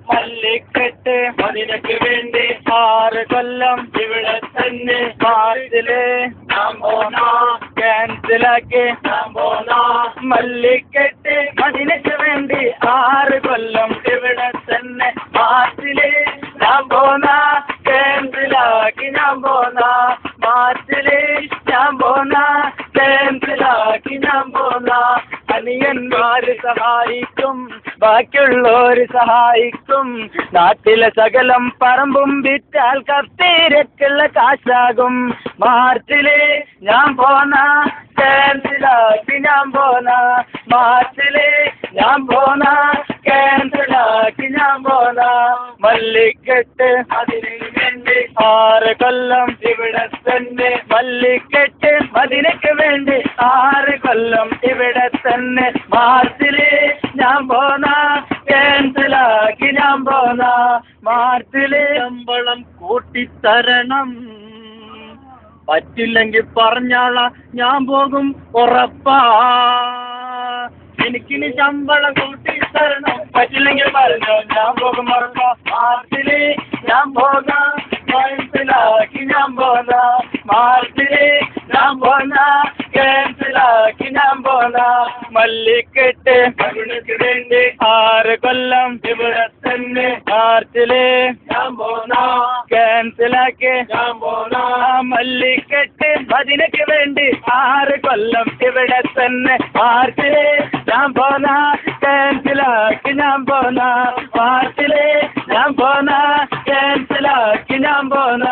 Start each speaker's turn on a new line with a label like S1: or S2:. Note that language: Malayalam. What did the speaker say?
S1: മല്ലിക്കെട്ട് അതിനൊക്കെ വേണ്ടി 6 കൊല്ലം ഇവിടെ തന്നെ പാർട്ടില് ക്യാൻസലാക്കി മല്ലിക്കെട്ട് അതിനൊക്കെ വേണ്ടി 6 കൊല്ലം ഇവിടെ തന്നെ പാർട്ടില് ഞാൻ പോന്ന ക്യാൻസലാക്കി ഞാൻ പോന്ന മാർച്ചില് ഞാൻ പോന്ന ക്യാൻസലാക്കി ഞാൻ പോന്ന അനിയന്മാര് സഹായിക്കും ബാക്കിയുള്ളവര് സഹായിക്കും നാട്ടിലെ സകലം പറമ്പും വിറ്റാൽ കത്തീരക്കുള്ള കാശാകും മാർച്ചില് ഞാൻ പോന്ന ക്യാൻസലാക്കി ഞാൻ പോന്ന മാർച്ചില് ഞാൻ പോന്ന ക്യാൻസലാക്കി ഞാൻ പോന്ന മല്ലിക്കെട്ട് അതിന് വേണ്ടി 6 കൊല്ലം ഇവിടെ തന്നെ മല്ലിക്കെട്ട് അതിനൊക്കെ വേണ്ടി 6 കൊല്ലം ഇവിടെ തന്നെ മാർച്ചില് ഞാൻ പോന്ന ക്യാൻസലാക്കി ഞാൻ പോന്ന മാർച്ചില് ശമ്പളം കൂട്ടിത്തരണം പറ്റില്ലെങ്കിൽ പറഞ്ഞാള ഞാൻ പോകും ഉറപ്പാ എനിക്കിനി ശമ്പളം കൂട്ടിത്തരണം പറ്റില്ലെങ്കിൽ പറഞ്ഞോ ഞാൻ പോകും ഉറപ്പാ മാർച്ചില് ഞാൻ പോകാം ക്യാൻസലാക്കി ഞാൻ പോന്ന മാർച്ചില് ഞാൻ പോന്ന ക്യാൻസലാക്കി ഞാൻ പോന്ന മല്ലിക്കെട്ട് അതിനൊക്കെ വേണ്ടി 6 കൊല്ലം ഇവിടെ തന്നെ മാർച്ചില് ഞാൻ പോന്ന ക്യാൻസലാക്കി ഞാൻ പോന്ന മല്ലിക്കെട്ട് അതിനൊക്കെ വേണ്ടി 6 കൊല്ലം ഇവിടെ തന്നെ മാർച്ചില് ഞാൻ പോന്ന ക്യാൻസലാക്കി ഞാൻ പോന്ന മാർച്ചില് ഞാൻ പോന്ന ക്യാൻസലാക്കി ഞാൻ പോന്ന